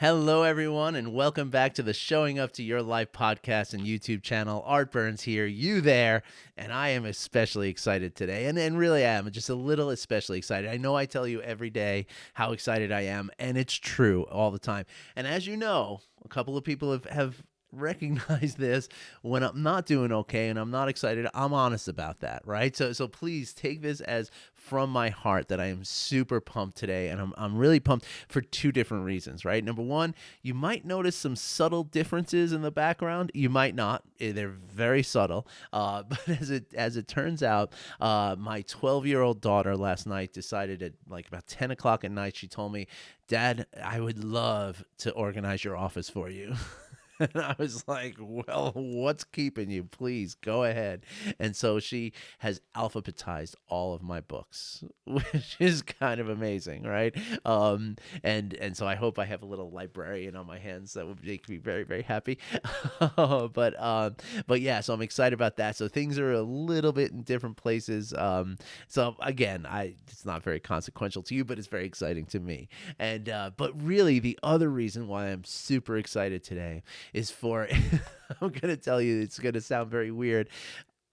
Hello, everyone, and welcome back to the Showing Up to Your Life podcast and YouTube channel. Art Burns here, you there, and I am especially excited today. And really, I am just a little especially excited. I know I tell you every day how excited I am, and it's true all the time. And as you know, a couple of people have recognized this when I'm not doing okay and I'm not excited. I'm honest about that, right? So please take this as from my heart that I am super pumped today, and I'm really pumped for two different reasons, right? Number one, you might notice some subtle differences in the background. You might not; they're very subtle. But as it turns out, my 12-year-old daughter last night decided at like about 10 o'clock at night. She told me, "Dad, I would love to organize your office for you." And I was like, well, what's keeping you? Please go ahead. And so she has alphabetized all of my books, which is kind of amazing, right? And so I hope I have a little librarian on my hands that would make me very, very happy. But yeah, so I'm excited about that. So things are a little bit in different places. So again, it's not very consequential to you, but it's very exciting to me. And but really, the other reason why I'm super excited today is for, I'm going to tell you, it's going to sound very weird.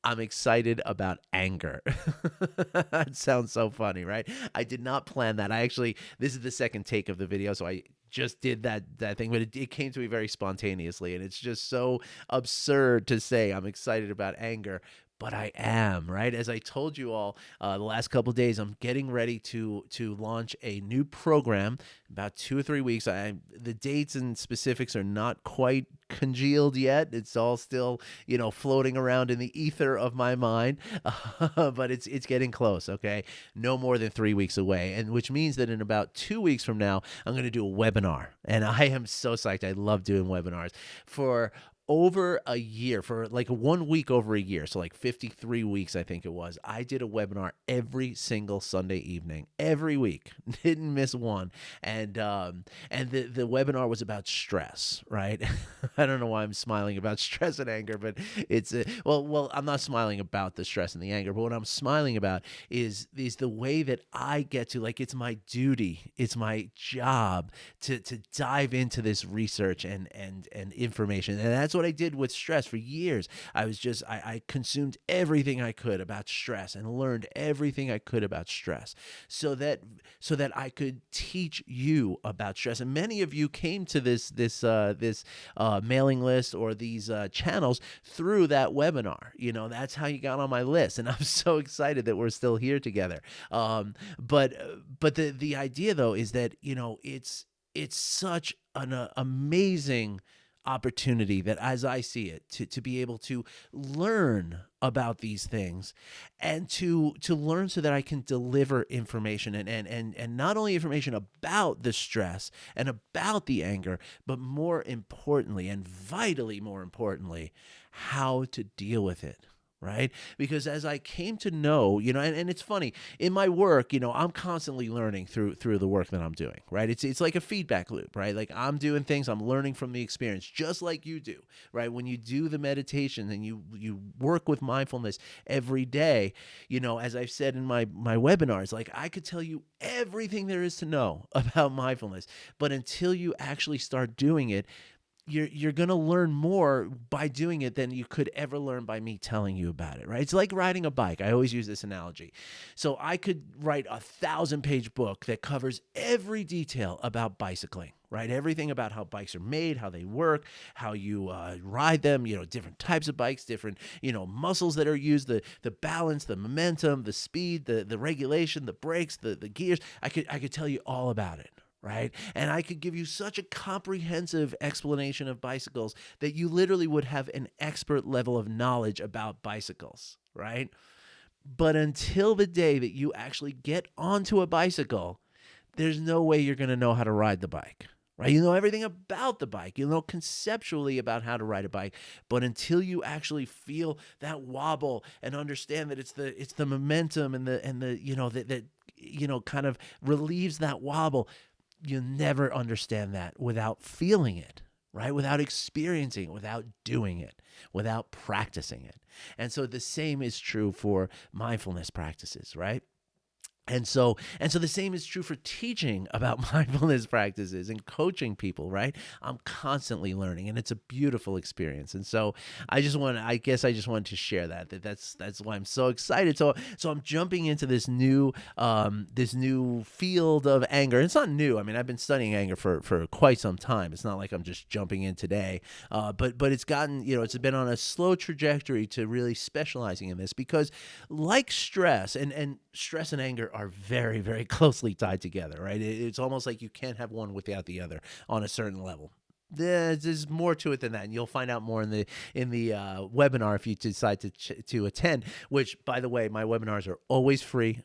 I'm excited about anger. That sounds so funny, right? I did not plan that. This is the second take of the video, so I just did that thing, but it came to me very spontaneously, and it's just so absurd to say I'm excited about anger. But I am, right? As I told you all the last couple of days, I'm getting ready to launch a new program. About 2 or 3 weeks. The dates and specifics are not quite congealed yet. It's all still, floating around in the ether of my mind. But it's getting close. Okay, no more than 3 weeks away, and which means that in about 2 weeks from now, I'm going to do a webinar, and I am so psyched. I love doing webinars for over a year, for like 1 week over a year, so like 53 weeks I think it was. I did a webinar every single Sunday evening, every week, didn't miss one. And the webinar was about stress, right? I don't know why I'm smiling about stress and anger, but it's well, I'm not smiling about the stress and the anger, but what I'm smiling about is the way that I get to, like, it's my duty, it's my job to dive into this research and information. And that's what I did with stress for years. I consumed everything I could about stress and learned everything I could about stress so that I could teach you about stress. And many of you came to this mailing list or these channels through that webinar. That's how you got on my list, and I'm so excited that we're still here together. But the idea though is that it's such an amazing opportunity that, as I see it, to be able to learn about these things and to learn so that I can deliver information and not only information about the stress and about the anger, but more importantly and vitally more importantly, how to deal with it. Right? Because as I came to know, and it's funny in my work, I'm constantly learning through the work that I'm doing, right? It's like a feedback loop, right? Like I'm doing things, I'm learning from the experience, just like you do, right? When you do the meditation and you work with mindfulness every day, as I've said in my webinars, like I could tell you everything there is to know about mindfulness, but until you actually start doing it, you're going to learn more by doing it than you could ever learn by me telling you about it, right? It's like riding a bike. I always use this analogy. So I could write a 1,000-page book that covers every detail about bicycling, right? Everything about how bikes are made, how they work, how you ride them, different types of bikes, different, muscles that are used, the balance, the momentum, the speed, the regulation, the brakes, the gears. I could tell you all about it. Right? And I could give you such a comprehensive explanation of bicycles that you literally would have an expert level of knowledge about bicycles, right? But until the day that you actually get onto a bicycle, there's no way you're going to know how to ride the bike. Right? You know everything about the bike. You know conceptually about how to ride a bike, but until you actually feel that wobble and understand that it's the momentum and the that kind of relieves that wobble, you never understand that without feeling it, right? Without experiencing it, without doing it, without practicing it. And so the same is true for mindfulness practices, right? And so the same is true for teaching about mindfulness practices and coaching people, right? I'm constantly learning, and it's a beautiful experience. And so I guess I just wanted to share that's why I'm so excited. So I'm jumping into this new field of anger. It's not new. I mean, I've been studying anger for quite some time. It's not like I'm just jumping in today. But it's gotten, it's been on a slow trajectory to really specializing in this, because like stress and anger are very, very closely tied together, right? It's almost like you can't have one without the other on a certain level. There's more to it than that, and you'll find out more in the webinar if you decide to attend. Which, by the way, my webinars are always free,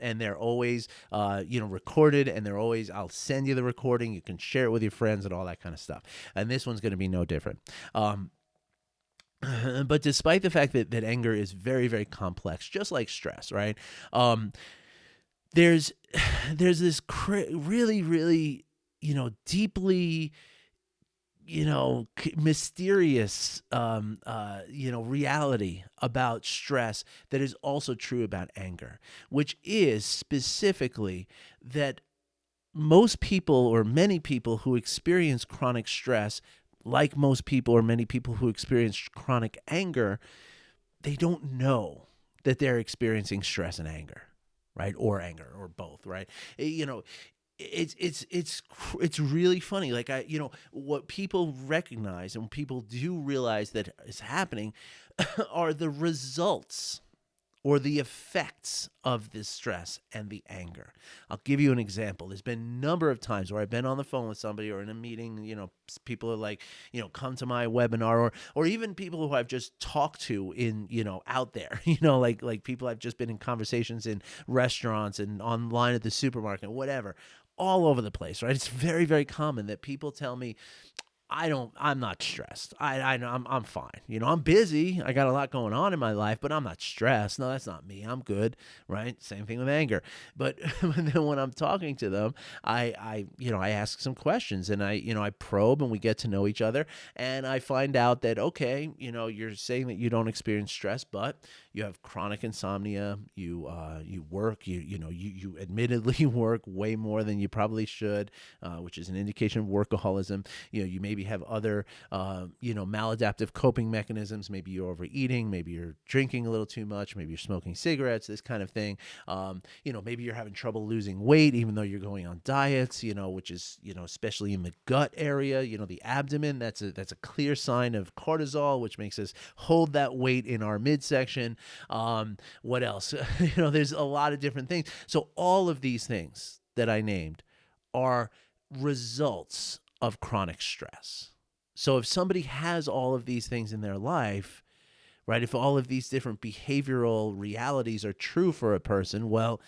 and they're always recorded, and they're always, I'll send you the recording. You can share it with your friends and all that kind of stuff. And this one's going to be no different. But despite the fact that anger is very, very complex, just like stress, right? There's this really, really, deeply, mysterious, reality about stress that is also true about anger, which is specifically that most people, or many people who experience chronic stress, like most people or many people who experience chronic anger, they don't know that they're experiencing stress and anger, right? Or anger, or both, right? It's really funny. Like, what people recognize, and people do realize that is happening are the results or the effects of this stress and the anger. I'll give you an example. There's been a number of times where I've been on the phone with somebody or in a meeting, people are like, come to my webinar, or even people who I've just talked to in, out there, like people I've just been in conversations in restaurants and online at the supermarket, whatever, all over the place, right? It's very, very common that people tell me, I'm not stressed. I'm fine. I'm busy. I got a lot going on in my life, but I'm not stressed. No, that's not me. I'm good. Right. Same thing with anger. But then when I'm talking to them, I ask some questions, and I probe, and we get to know each other, and I find out that, okay, you're saying that you don't experience stress, but you have chronic insomnia. You work, you admittedly work way more than you probably should, which is an indication of workaholism. You maybe have other, maladaptive coping mechanisms. Maybe you're overeating, maybe you're drinking a little too much, maybe you're smoking cigarettes, this kind of thing. Maybe you're having trouble losing weight, even though you're going on diets, which is, especially in the gut area, the abdomen, that's a clear sign of cortisol, which makes us hold that weight in our midsection. What else? There's a lot of different things. So all of these things that I named are results of chronic stress. So if somebody has all of these things in their life, right, if all of these different behavioral realities are true for a person, well,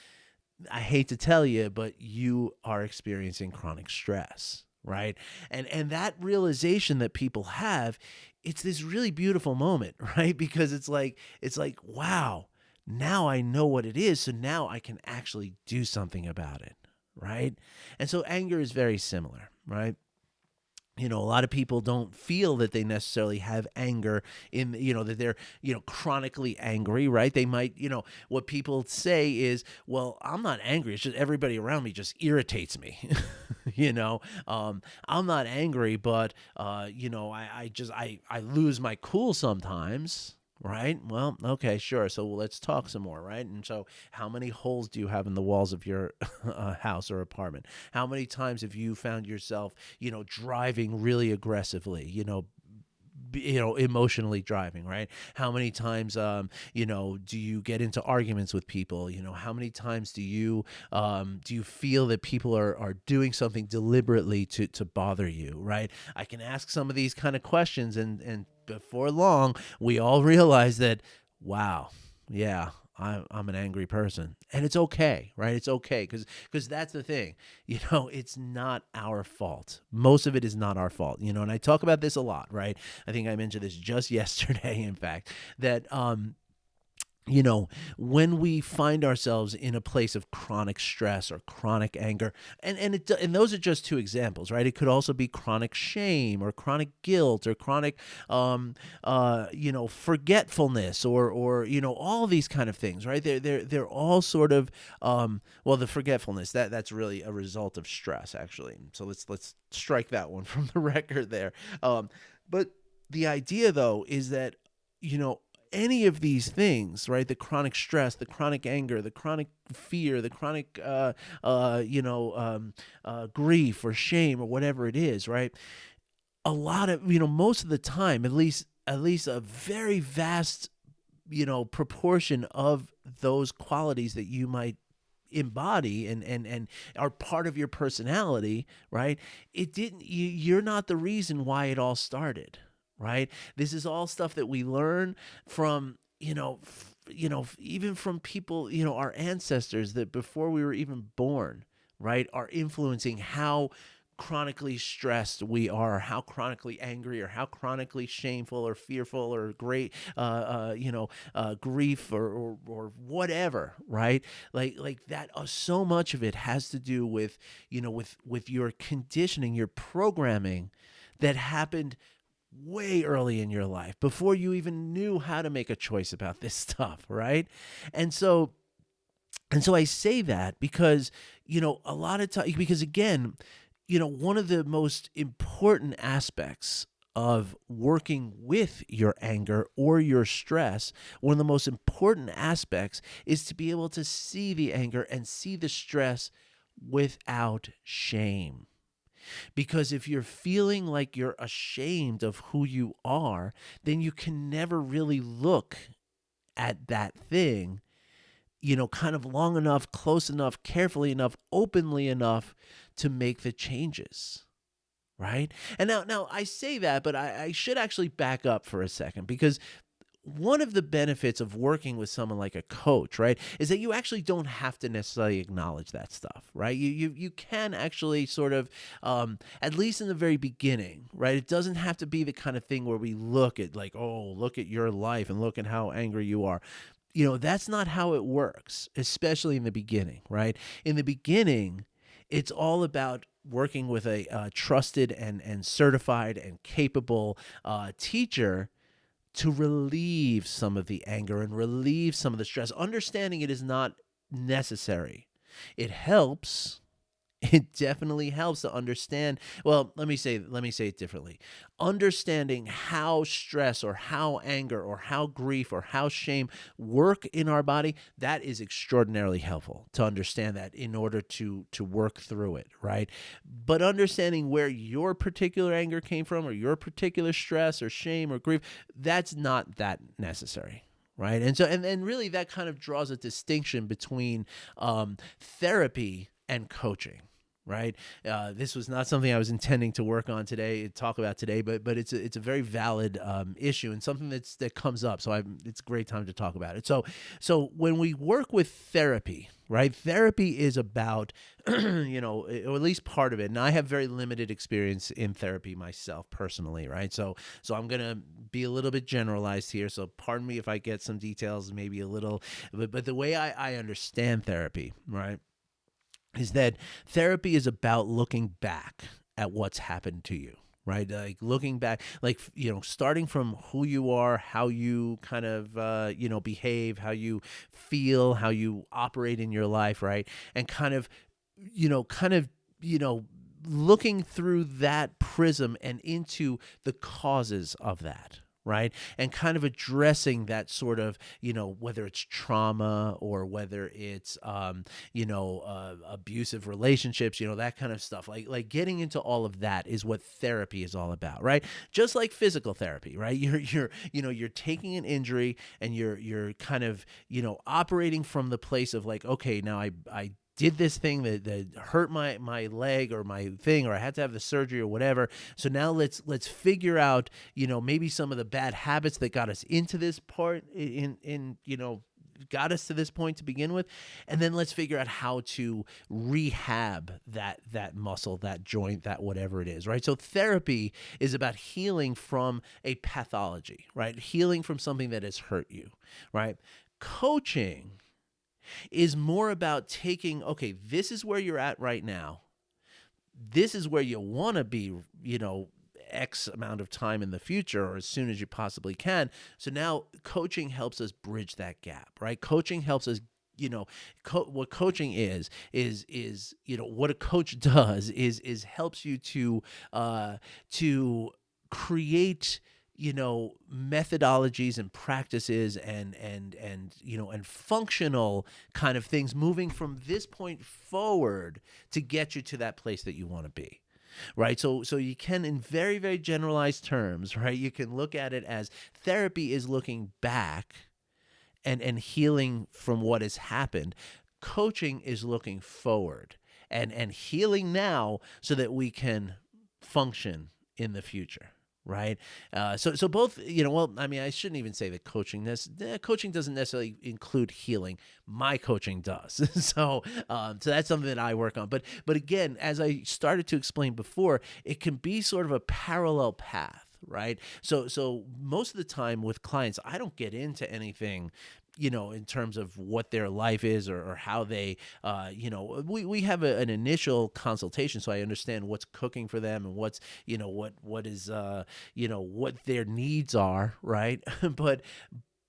I hate to tell you, but you are experiencing chronic stress, right? And that realization that people have, it's this really beautiful moment, right? Because it's like, wow, now I know what it is, so now I can actually do something about it, right? And so anger is very similar, right? A lot of people don't feel that they necessarily have anger in, that they're, chronically angry, right? They might, what people say is, well, I'm not angry. It's just everybody around me just irritates me. I'm not angry, but, I lose my cool sometimes. Right. Well, okay, sure. So let's talk some more. Right. And so how many holes do you have in the walls of your house or apartment? How many times have you found yourself, driving really aggressively, emotionally driving, right? How many times, do you get into arguments with people? How many times do you feel that people are doing something deliberately to bother you, right? I can ask some of these kind of questions, and before long, we all realize that, wow, yeah, I'm an angry person, and it's okay, right? It's okay, because that's the thing, it's not our fault. Most of it is not our fault, and I talk about this a lot, right? I think I mentioned this just yesterday, in fact, that you know, when we find ourselves in a place of chronic stress or chronic anger, and those are just two examples, right? It could also be chronic shame or chronic guilt or chronic, forgetfulness, or all these kind of things, right? They're all sort of, well, the forgetfulness, that's really a result of stress, actually. So let's strike that one from the record there. But the idea, though, is that, you know, any of these things, right? The chronic stress, the chronic anger, the chronic fear, the chronic, grief or shame or whatever it is, right? A lot of, most of the time, at least a very vast, proportion of those qualities that you might embody and are part of your personality, right? You're not the reason why it all started, right? This is all stuff that we learn from, even from people, our ancestors, that before we were even born, right, are influencing how chronically stressed we are, how chronically angry, or how chronically shameful or fearful or great, grief, or whatever, right? Like that. So much of it has to do with, with your conditioning, your programming that happened way early in your life before you even knew how to make a choice about this stuff, right? And so I say that because, a lot of times, because again, one of the most important aspects of working with your anger or your stress, one of the most important aspects is to be able to see the anger and see the stress without shame. Because if you're feeling like you're ashamed of who you are, then you can never really look at that thing, kind of long enough, close enough, carefully enough, openly enough to make the changes. Right. And now I say that, but I should actually back up for a second, because one of the benefits of working with someone like a coach, right, is that you actually don't have to necessarily acknowledge that stuff, right? You can actually sort of, at least in the very beginning, right? It doesn't have to be the kind of thing where we look at, like, oh, look at your life and look at how angry you are. That's not how it works, especially in the beginning, right? In the beginning, it's all about working with a trusted and certified and capable teacher to relieve some of the anger and relieve some of the stress, understanding it is not necessary. It helps. It definitely helps to understand. Well, let me say it differently. Understanding how stress or how anger or how grief or how shame work in our body, that is extraordinarily helpful to understand that in order to work through it, right? But understanding where your particular anger came from, or your particular stress or shame or grief, that's not that necessary. Right. And so, and really, that kind of draws a distinction between therapy and coaching. Right. This was not something I was intending to work on today, talk about today, but it's a very valid issue, and something that comes up. So it's a great time to talk about it. So when we work with therapy, right? Therapy is about, or at least part of it. And I have very limited experience in therapy myself personally, right? So I'm gonna be a little bit generalized here. So pardon me if I get some details, maybe a little, but the way I understand therapy, right, is that therapy is about looking back at what's happened to you, right? Like looking back, like, starting from who you are, how you kind of, behave, how you feel, how you operate in your life, right? And kind of, looking through that prism and into the causes of that, right? And kind of addressing that sort of, whether it's trauma or whether it's, abusive relationships, that kind of stuff. Like getting into all of that is what therapy is all about, right? Just like physical therapy, right? You're taking an injury and you're kind of, operating from the place of like, okay, now I did this thing that hurt my leg or my thing, or I had to have the surgery or whatever. So now let's figure out, maybe some of the bad habits that got us into this part in got us to this point to begin with, and then let's figure out how to rehab that muscle, that joint, that whatever it is, right? So therapy is about healing from a pathology, right? Healing from something that has hurt you, right? Coaching is more about taking, okay, this is where you're at right now. This is where you want to be, X amount of time in the future or as soon as you possibly can. So now coaching helps us bridge that gap, right? Coaching helps us, what coaching is, what a coach does is helps you to create, methodologies and practices and functional kind of things moving from this point forward to get you to that place that you want to be. Right. So you can, in very, very generalized terms, right, you can look at it as therapy is looking back and healing from what has happened. Coaching is looking forward and healing now so that we can function in the future. Right. So both, I shouldn't even say that coaching doesn't necessarily include healing. My coaching does. So that's something that I work on. But again, as I started to explain before, it can be sort of a parallel path. Right. So most of the time with clients, I don't get into anything, in terms of what their life is or how they, we have an initial consultation. So I understand what's cooking for them and what's, what is, what their needs are. Right. But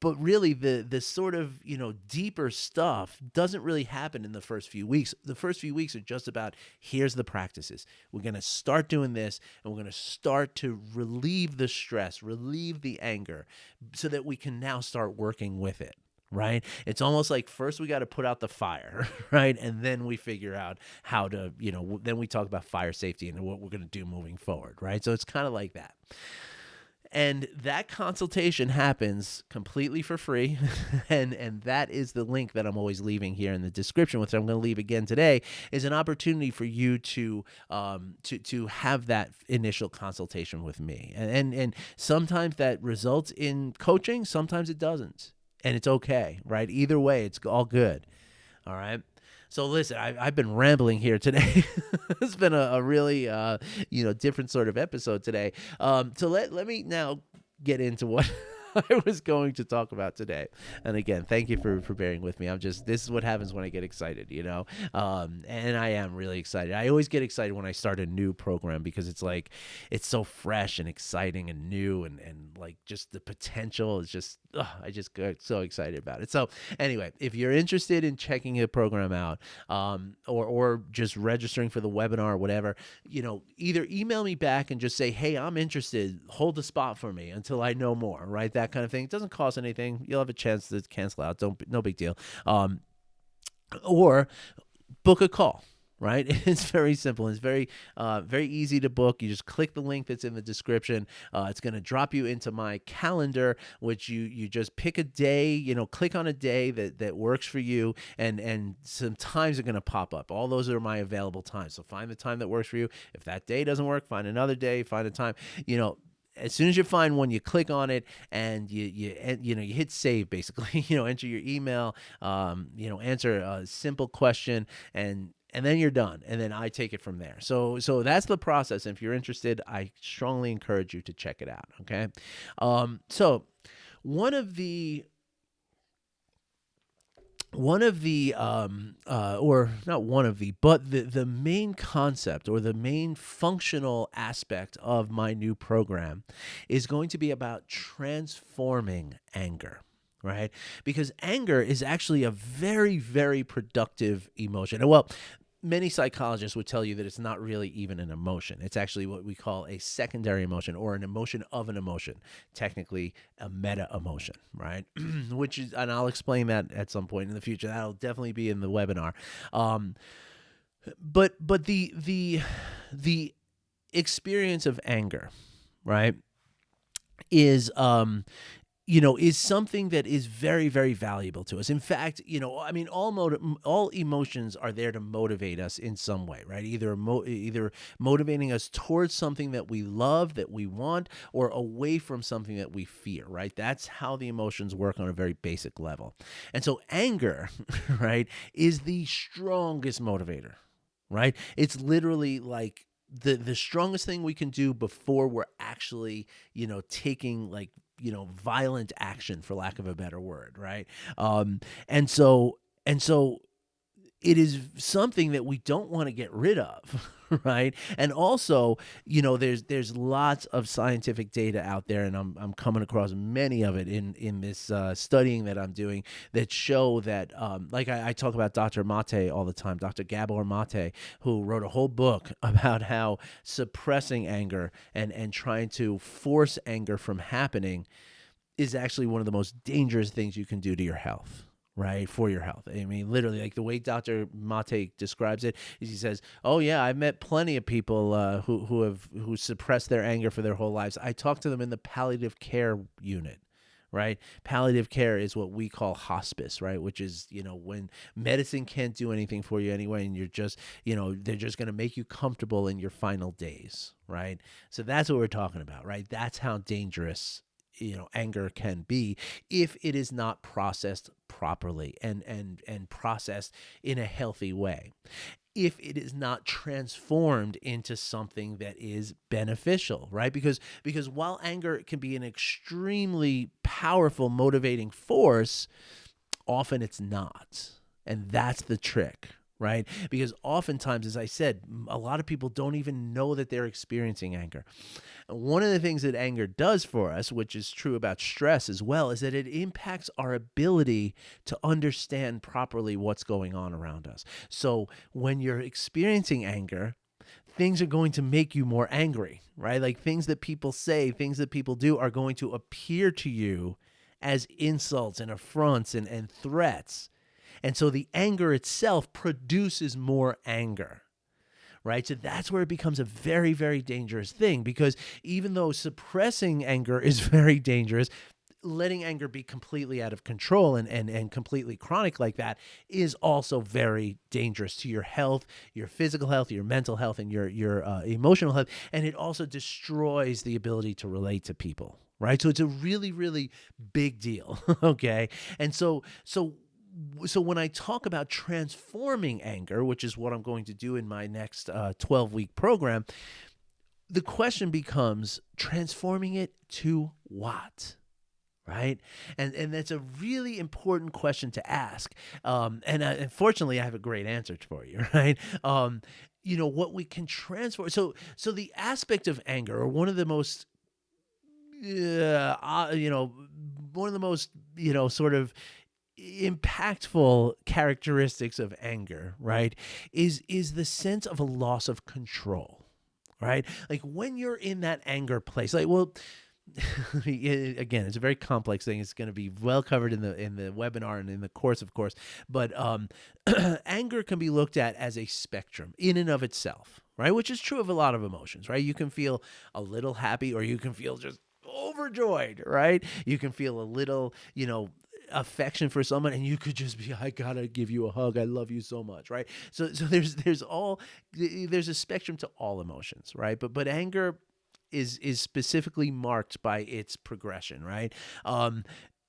really the sort of, deeper stuff doesn't really happen in the first few weeks. The first few weeks are just about, here's the practices. We're going to start doing this and we're going to start to relieve the stress, relieve the anger so that we can now start working with it. Right. It's almost like first we got to put out the fire, right? And then we figure out how to, then we talk about fire safety and what we're going to do moving forward. Right. So it's kind of like that. And that consultation happens completely for free. and that is the link that I'm always leaving here in the description, which I'm going to leave again today, is an opportunity for you to have that initial consultation with me. And sometimes that results in coaching, sometimes it doesn't. And it's okay, right? Either way, it's all good. All right. So listen, I've been rambling here today. It's been a really, different sort of episode today. So let me now get into what I was going to talk about today. And again, thank you for bearing with me. This is what happens when I get excited, and I am really excited. I always get excited when I start a new program because it's like, it's so fresh and exciting and new and like just the potential is just, I just get so excited about it. So anyway, if you're interested in checking a program out, or just registering for the webinar or whatever, either email me back and just say, hey, I'm interested, hold the spot for me until I know more, right? That kind of thing. It doesn't cost anything. You'll have a chance to cancel out. No big deal. Or book a call. Right? It's very simple. It's very easy to book. You just click the link that's in the description. It's going to drop you into my calendar, which you just pick a day, click on a day that works for you, and some times are going to pop up. All those are my available times. So find the time that works for you. If that day doesn't work, find another day, find a time, as soon as you find one, you click on it and you hit save, basically, enter your email, answer a simple question and then you're done. And then I take it from there. So that's the process. And if you're interested, I strongly encourage you to check it out. Okay. So one of the or not one of the, but the main concept or the main functional aspect of my new program is going to be about transforming anger. Right? Because anger is actually a very, very productive emotion. Well, many psychologists would tell you that it's not really even an emotion. It's actually what we call a secondary emotion or an emotion of an emotion, technically a meta emotion, right? Which is, and I'll explain that at some point in the future. That'll definitely be in the webinar. But the experience of anger, right, is something that is very, very valuable to us. In fact, all emotions are there to motivate us in some way, right? Either motivating us towards something that we love, that we want, or away from something that we fear, right? That's how the emotions work on a very basic level. And so anger, right, is the strongest motivator, right? It's literally like the strongest thing we can do before we're actually, taking like, violent action, for lack of a better word, right? And so it is something that we don't want to get rid of, right? And also, there's lots of scientific data out there, and I'm coming across many of it in this studying that I'm doing, that show that, like I talk about Dr. Mate all the time, Dr. Gabor Mate, who wrote a whole book about how suppressing anger and trying to force anger from happening is actually one of the most dangerous things you can do to your health, right? For your health. I mean, literally, like the way Dr. Mate describes it is, he says, "Oh yeah, I've met plenty of people who suppress their anger for their whole lives. I talk to them in the palliative care unit." Right? Palliative care is what we call hospice, right? Which is, when medicine can't do anything for you anyway, and you're just, they're just going to make you comfortable in your final days, right? So that's what we're talking about, right? That's how dangerous anger can be if it is not processed properly and processed in a healthy way, if it is not transformed into something that is beneficial, right? Because while anger can be an extremely powerful motivating force, often it's not. And that's the trick, right? Because oftentimes, as I said, a lot of people don't even know that they're experiencing anger. One of the things that anger does for us, which is true about stress as well, is that it impacts our ability to understand properly what's going on around us. So when you're experiencing anger, things are going to make you more angry, right? Like things that people say, things that people do are going to appear to you as insults and affronts and threats. And so the anger itself produces more anger, right? So that's where it becomes a very, very dangerous thing, because even though suppressing anger is very dangerous, letting anger be completely out of control and completely chronic like that is also very dangerous to your health, your physical health, your mental health, and your emotional health. And it also destroys the ability to relate to people, right? So it's a really, really big deal. Okay. And so when I talk about transforming anger, which is what I'm going to do in my next 12-week program, the question becomes, transforming it to what? Right? And that's a really important question to ask. And unfortunately, I have a great answer for you, right? What we can transform. So the aspect of anger, or one of the most, one of the most, sort of impactful characteristics of anger, right, is the sense of a loss of control, right? Like when you're in that anger place, like, well, again, it's a very complex thing. It's going to be well covered in the webinar and in the course, of course. But anger can be looked at as a spectrum in and of itself, right? Which is true of a lot of emotions, right? You can feel a little happy, or you can feel just overjoyed, right? You can feel a little, affection for someone, and you could just be, I gotta give you a hug, I love you so much, right? So there's a spectrum to all emotions, right? But anger is specifically marked by its progression, right?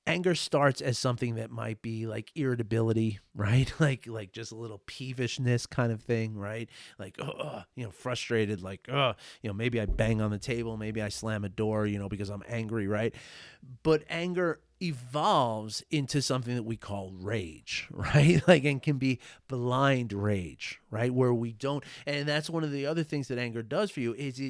Anger starts as something that might be like irritability, right? Like just a little peevishness kind of thing, right? Like, frustrated, like, maybe I bang on the table, maybe I slam a door, because I'm angry, right? But anger evolves into something that we call rage, right? Like, and can be blind rage, right? Where we don't, and that's one of the other things that anger does for you, is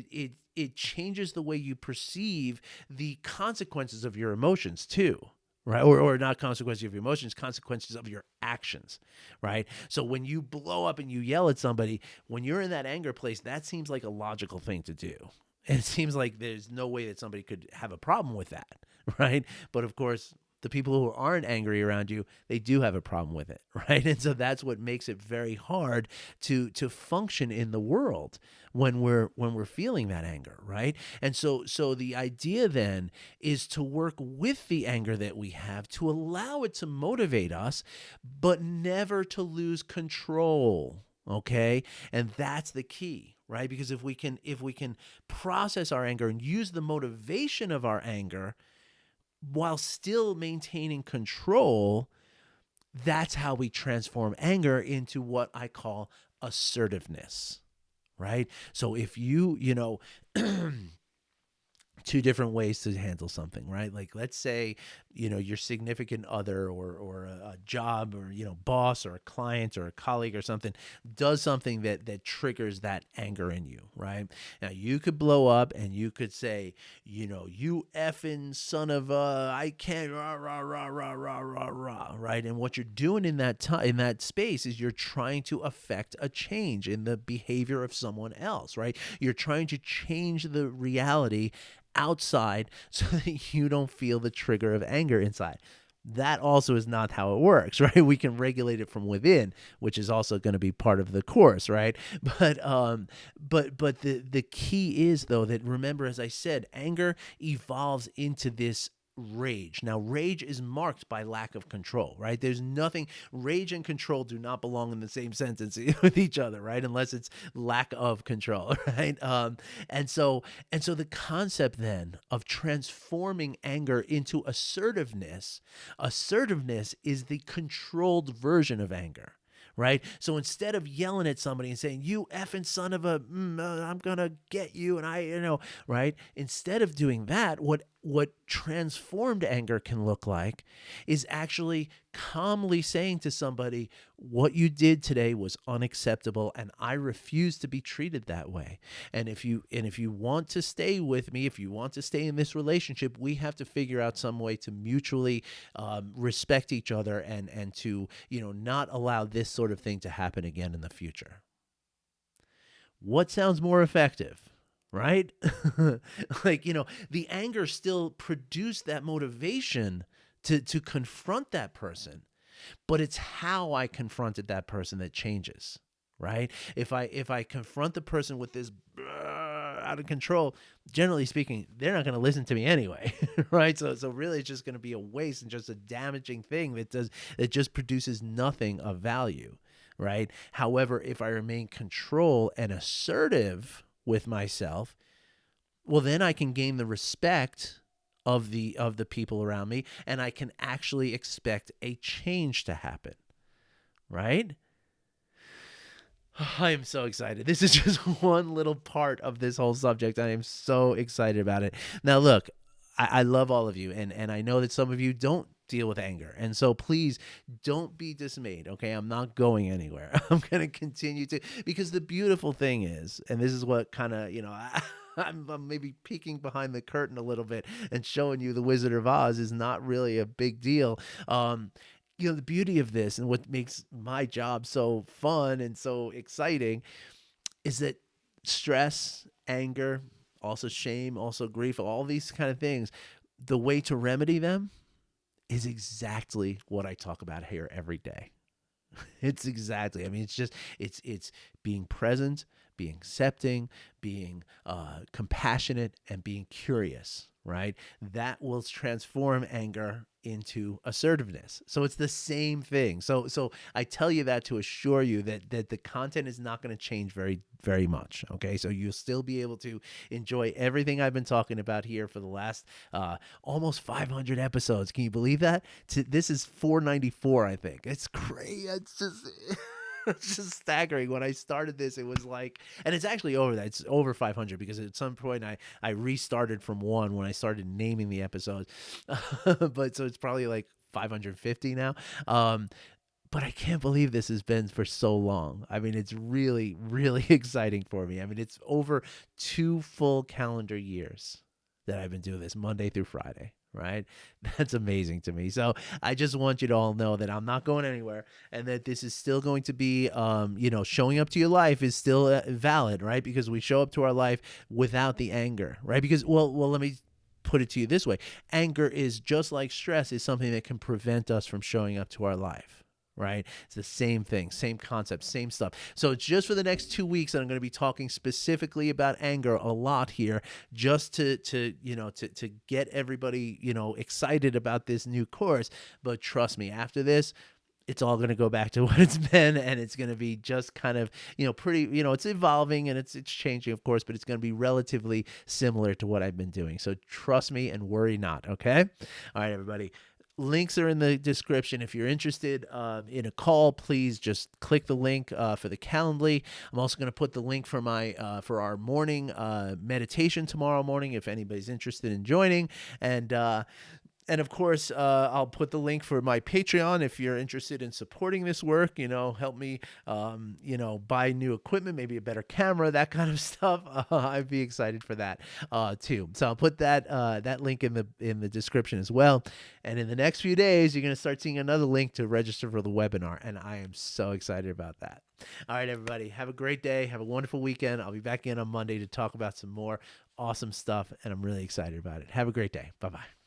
it changes the way you perceive the consequences of your emotions too, right? Or not consequences of your emotions, consequences of your actions, right? So when you blow up and you yell at somebody, when you're in that anger place, that seems like a logical thing to do. And it seems like there's no way that somebody could have a problem with that, right? But of course, the people who aren't angry around you, they do have a problem with it, right? And so that's what makes it very hard to function in the world when we're feeling that anger, right? And so the idea then is to work with the anger that we have, to allow it to motivate us, but never to lose control. Okay? And that's the key, right? Because if we can process our anger and use the motivation of our anger while still maintaining control, that's how we transform anger into what I call assertiveness, right? So if you two different ways to handle something, right? Like, let's say, your significant other or a job or, boss or a client or a colleague or something does something that triggers that anger in you, right? Now, you could blow up and you could say, you effing son of a, I can't, rah, rah, rah, rah, rah, rah, rah, right? And what you're doing in that time, in that space, is you're trying to affect a change in the behavior of someone else, right? You're trying to change the reality outside so that you don't feel the trigger of anger inside. That also is not how it works, right? We can regulate it from within, which is also going to be part of the course, right? But the key is, though, that, remember, as I said, anger evolves into this rage. Now, rage is marked by lack of control, right? There's nothing, rage and control do not belong in the same sentence with each other, right? Unless it's lack of control, right? And so the concept then of transforming anger into assertiveness is the controlled version of anger. Right. So instead of yelling at somebody and saying, you effing son of a, I'm going to get you. And right. Instead of doing that, what transformed anger can look like is actually calmly saying to somebody, what you did today was unacceptable, and I refuse to be treated that way. And if you want to stay with me, if you want to stay in this relationship, we have to figure out some way to mutually respect each other and to, not allow this sort of thing to happen again in the future. What sounds more effective? Right? Like, the anger still produced that motivation to confront that person, but it's how I confronted that person that changes, right? If I confront the person with this out of control, generally speaking, they're not going to listen to me anyway, right? So really, it's just going to be a waste and just a damaging thing that just produces nothing of value, right? However, if I remain control and assertive with myself, well, then I can gain the respect of the people around me, and I can actually expect a change to happen, right? I am so excited. This is just one little part of this whole subject. I am so excited about it. Now, look, I love all of you, and I know that some of you don't deal with anger. And so please don't be dismayed, okay? I'm not going anywhere. I'm going to continue to, because the beautiful thing is, and this is what kind of, I'm maybe peeking behind the curtain a little bit and showing you the Wizard of Oz is not really a big deal. The beauty of this and what makes my job so fun and so exciting is that stress, anger, also shame, also grief, all these kind of things, the way to remedy them is exactly what I talk about here every day. It's exactly, it's being present, being accepting, being compassionate, and being curious, right? That will transform anger into assertiveness. So it's the same thing. So I tell you that to assure you that the content is not going to change very, very much. Okay. So you'll still be able to enjoy everything I've been talking about here for the last almost 500 episodes. Can you believe that? This is 494, I think. It's crazy. It's just... It's just staggering. When I started this, it was like, and it's actually over that. It's over 500 because at some point I restarted from 1 when I started naming the episodes. But so it's probably like 550 now. But I can't believe this has been for so long. It's really, really exciting for me. It's over 2 full calendar years that I've been doing this Monday through Friday. Right? That's amazing to me. So I just want you to all know that I'm not going anywhere and that this is still going to be, showing up to your life is still valid, right? Because we show up to our life without the anger, right? Because, well, let me put it to you this way. Anger is just like stress is something that can prevent us from showing up to our life. Right? It's the same thing, same concept, same stuff. So it's just for the next 2 weeks that I'm going to be talking specifically about anger a lot here, just to get everybody, excited about this new course. But trust me, after this, it's all going to go back to what it's been, and it's going to be just kind of, pretty, it's evolving and it's changing, of course, but it's going to be relatively similar to what I've been doing. So trust me and worry not. Okay. All right, everybody. Links are in the description. If you're interested in a call, please just click the link for the Calendly. I'm also going to put the link for my for our morning meditation tomorrow morning if anybody's interested in joining. And of course, I'll put the link for my Patreon if you're interested in supporting this work. Help me, buy new equipment, maybe a better camera, that kind of stuff. I'd be excited for that too. So I'll put that link in the description as well. And in the next few days, you're gonna start seeing another link to register for the webinar, and I am so excited about that. All right, everybody, have a great day. Have a wonderful weekend. I'll be back in on Monday to talk about some more awesome stuff, and I'm really excited about it. Have a great day. Bye bye.